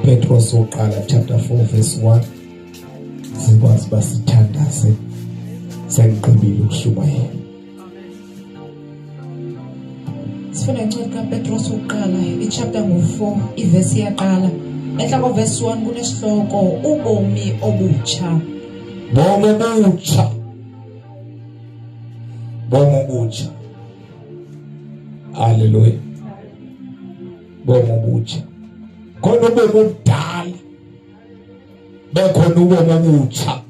Petros oqala chapter 4 verse 1 sikwazi basithandaze sengiqibile ukushumayela. Sifuna incwadi kaPetros oqala ichapter ngo4 ivesi yaqala enhla kwa verse 1 kunesihloko ubomi obutsha. Bomo obutsha. Bomo obutsha. Hallelujah. Bomo obutsha. Khona ubomi obudala. Bekhona ubomi obutsha.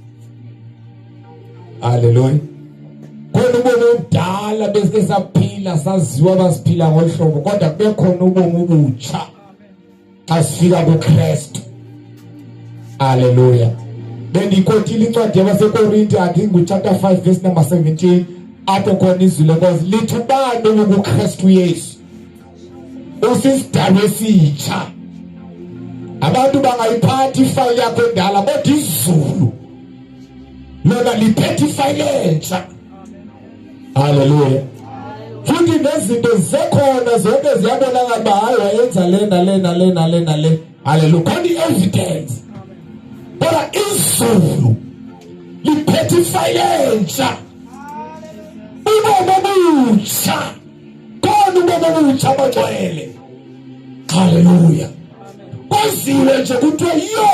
Hallelujah. Khona ubomi obudala bese saphila saziwa basiphila ngohlobo kodwa bekhona ubomi obutsha. Asifika kuKrestu. Hallelujah. Bendikhothile incwadi yabaseKorinte I think chapter 5 verse number 17 apho khona izwi lenkosi lithi ubani kuKrestu Yesu usisidalwa esitsha. Abantu bangayiphathi ifayile yakho endala kodwa izulu lona liphethe ifayile entsha. Hallelujah. Futhi nezinto zekhona zonke ziyabonakala ba hayi wayenza lena le. Hallelujah. Khona i-evidence. Kodwa izulu liphethe ifayile entsha. Ubomi obutsha. Khona ubomi obutsha abagcwele. Hallelujah. Kwaziwe nje kuthiwe yo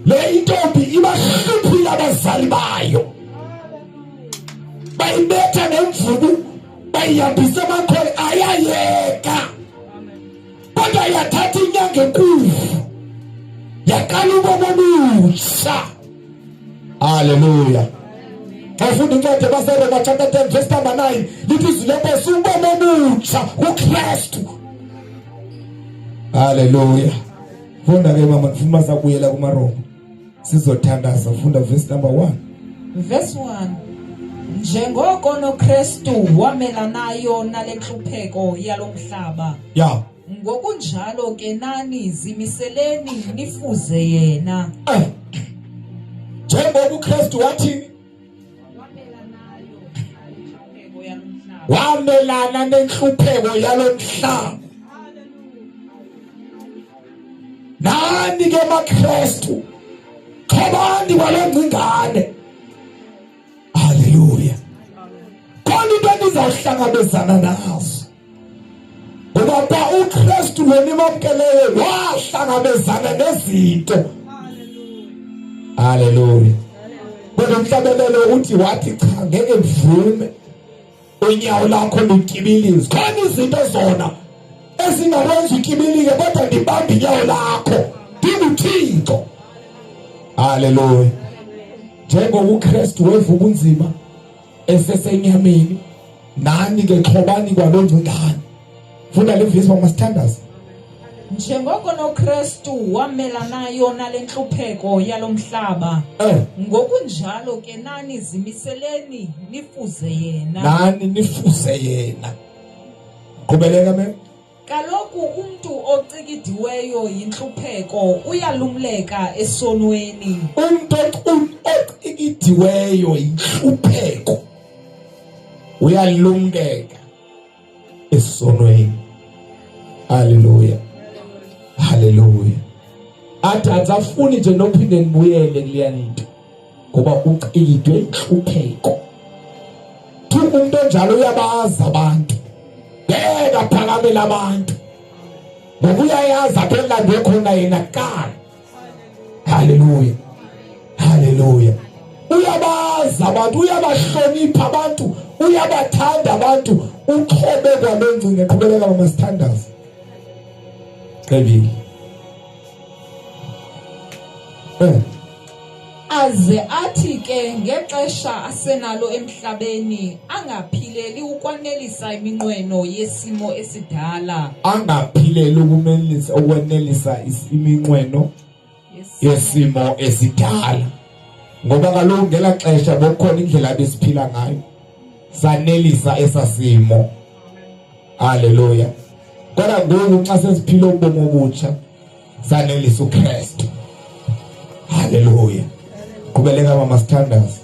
le intombi ibahluphile abazali bayo. Bayibetha nemvubu bayihambisa emakhole ayayeka. Kodwa yathatha inyanga enkulu yaqala ubomi obutsha. Hallelujah. Afunda incwadi yabaseRoma chapter 10 verse number 9 lithi izwi lenkosi ubomi obutsha uKrestu. Hallelujah. Funda ke mama ngifuna sakuyela kumaRoma. Sizothandaza ufunda verse number 1. Verse 1. Njengoko noKrestu wamelanayo nalenhlupheko yalomhlaba. Yeah. Ngokunjalo ke nani zimiseleni nifuze yena. Njengoba uKrestu wathini? Wamelana nenhlupheko yalomhlaba. Nani ke maKrestu khobani walengcingane. Hallelujah. Khona into enizawuhlangabezana nazo. Ngoba uKrestu lona imamkeleyo wahlangabezana nezinto. Hallelujah. Kodwa umhlabelelo uthi wathi cha ngeke mvume unyawo lakho lukibilizwe. Khona izinto zona esingakwenza ukibilike kodwa ndibambe inyawo lakho ndibuthixo. Hallelujah. Njengoba uKrestu weva ubunzima esesenyameni nani ke xhobani kwalongcingane. Funda le verse masithandaza. Njengoko noKrestu wamelanayo nalenhlupheko yalomhlaba. Ngokunjalo ke nani zimiseleni nifuze yena. Nani nifuze yena. Qhubeleka mem. Kaloku umuntu ocikidiweyo yinhlupheko uyalumleka esonweni. Umuntu ocikidiweyo yinhlupheko uyalumkeka esonweni. Hallelujah. Hallelujah. Athafuni nje nophinde nibuyele kuleyanto ngoba ucikidwe inhlupheko. Umuntu njalo uyabaza abantu. Beka phakamela abantu. Ngokuyayaza phela bekhona yena kuqala. Hallelujah. Hallelujah. Uyabaza abantu, uyabahlonipha abantu, uyabathanda abantu, uqhobe kwalengcinga eqhubeleka masithandaza. Qebile. Aze athi ke ngexesha asenalo emhlabeni angaphileli ukwanelisa iminqweno yesimo esidala. Angaphileli ukumelisa ukwanelisa iminqweno yesimo esidala. Ngoba kaloku ngela xesha bokukhona indlela besiphila ngayo. Sanelisa esasimo. Hallelujah. Kodwa ngoku xa sesiphila ubomi obutsha sanelisa uKrestu. Hallelujah. Kubeleka mama sithandaza.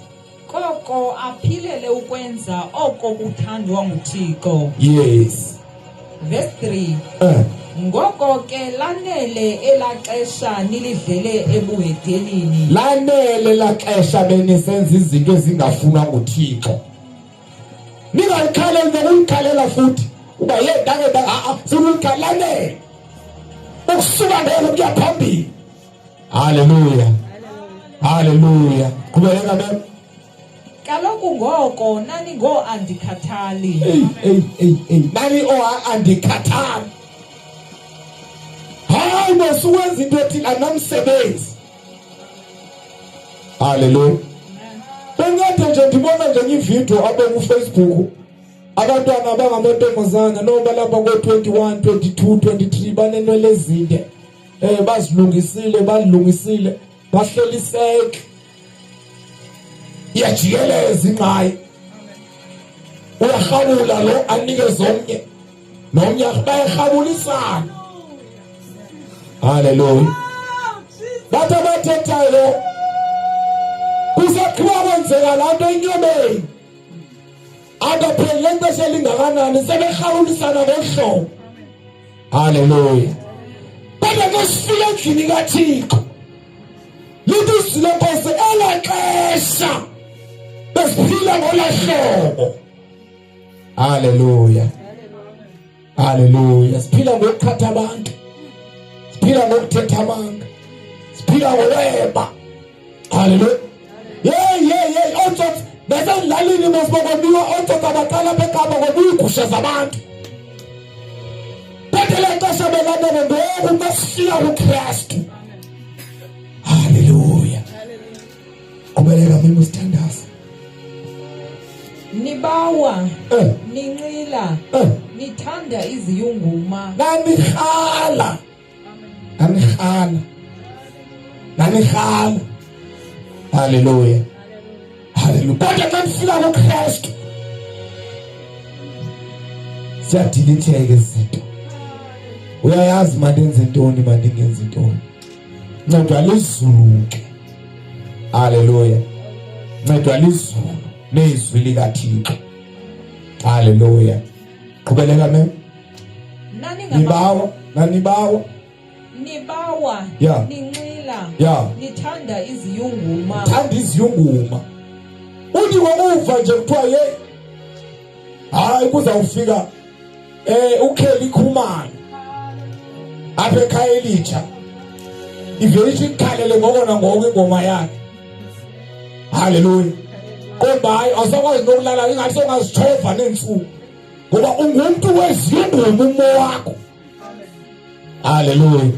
Koko aphilele ukwenza oko kuthandwa nguThixo. Yes. Verse 3. Ngoko ke lanele elaxesha nilidlele ebuhedenini. Lanele laxesha benisenza izinto ezingafunwa nguThixo. Ningayikhaleli nokuyikhalela futhi. Uba ndake sikuyikhalanele. Ukusuka ngeke kuya phambili. Hallelujah. Hallelujah. Qhubeka mem. Kaloku ngoko nani andikhathali. Nani andikhathali. Hayi nosuwenza into ethile anomsebenzi. Hallelujah. Bengathi nje ndibona nje ividiyo abe ku Facebook. Abantwana abangamantombazana noma lapha ngo21, 22, 23 banenwele ezinde. Bazilungisile, balungisile, bahleli iseke. Yajikeleza ingqayi. Uyahabula lo anike zonke. Nomnye bayahabulisana. Hallelujah. Bathi abathethayo kusakhiwa kwenzeka laa nto enyomeni. Akapheli xesha elingakanani sebehabulisana ngohlobo. Hallelujah. Kodwa ke sifike endlini kaThixo. Lithi izwi lenkosi elaa xesha besiphila ngolaa hlobo. Hallelujah. Hallelujah. Siphila ngokukhatha abantu. Siphila ngokuthetha amanga. Siphila ngokweba. Hallelujah. Yeah. Otsotsi besendilalini masibokoniwa otsotsi abaqala bekhamba ngobuya iigusha zabantu. Kodwa elaa xesha belanele ngoku masifika kuKrestu. Hallelujah. Qhubeleka mina usithandaza. Nibawa, ninqila, nithanda iziyunguma. Nanirhala. Hallelujah. Hallelujah. Kodwa xa nifika kuKrestu siyadilitheka izinto. Uyayazi mandenze ntoni mandingenzi ntoni. Ncedwa lizulu ke. Hallelujah. Ncedwa lizulu nezwi likaThixo. Hallelujah. Qhubeleka mem. Nibawa. Yeah. Ninqila. Yeah. Nithanda iziyunguma. Thanda iziyunguma. Uthi ngokuva nje kuthiwa hayi kuzawufika ukheli khumana. Apha ekhaya elitsha. Ivele ikhalele ngoko nangoko ingoma yakhe. Hallelujah. Kodwa hayi asakwazi nokulala ingathi songazitshova neensuku. Ngoba ungumuntu weziyunguma umo wakho. Hallelujah.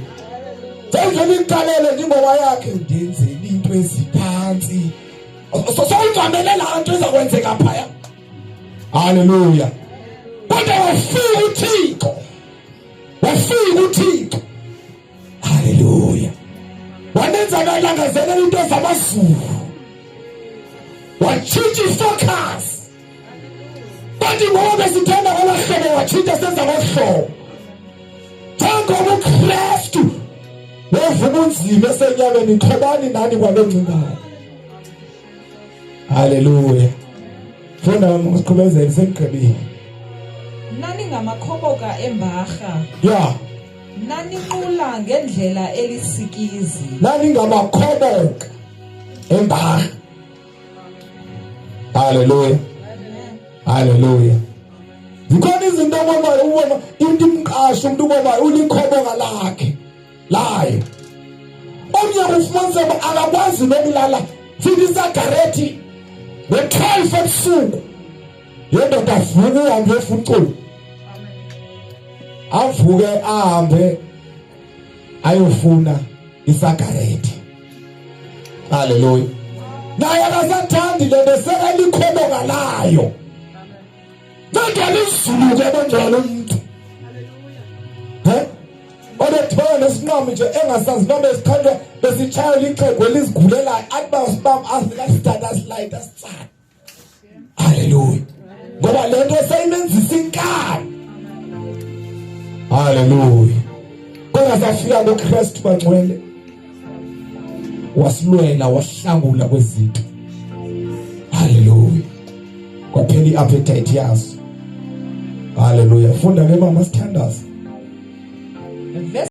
Senzeni ikhalele ingoma yakhe ndenzeni into eziphansi. Sowungamele laa nto ezakwenzeka phaya. Hallelujah. Kodwa wafika uThixo. Hallelujah. Wanenza balangazelela into zamazulu. Watshintsha ifocus. Bathi ngoba besithanda ngolahlobo watshintsha senza ngohlobo. Njengoba uKrestu wevuka unzima esenyameni xhobani nani kwaloncingayo. Hallelujah. Funda ngisikhubezeli sengigqibile. Nani ngamakhoboka embarha. Yeah. Naninqula ngendlela elisikizi. Nani ngamakhoboka embarha. Hallelujah. Hallelujah. Zikhona izinto ubona into imqasho umuntu ubona ulikhoboka lakhe layo. Omnye ufumanise akakwazi nokulala sithi isagareti ngo-12 ebusuku. Yendoda avuke uhambe efuculo. Avuke ahambe ayofuna isagareti. Hallelujah. Naye akasathandi lento sekalikhoboka layo. Kodwa lizulu ke bonjalo umuntu. Odethona nesinqamo nje engasazi noma esikhanjwa besitshaya lixhego elizigulelayo athi basibam asithatha slide asitsana. Hallelujah. Ngoba lento seyimenzisa inkani. Hallelujah. Kodwa safika kuKrestu bangcwele. Wasilwela wahlangula kwezinto. Hallelujah. Kwaphela iappetite yazo. Hallelujah. Funda ke mama sithandaza. Verse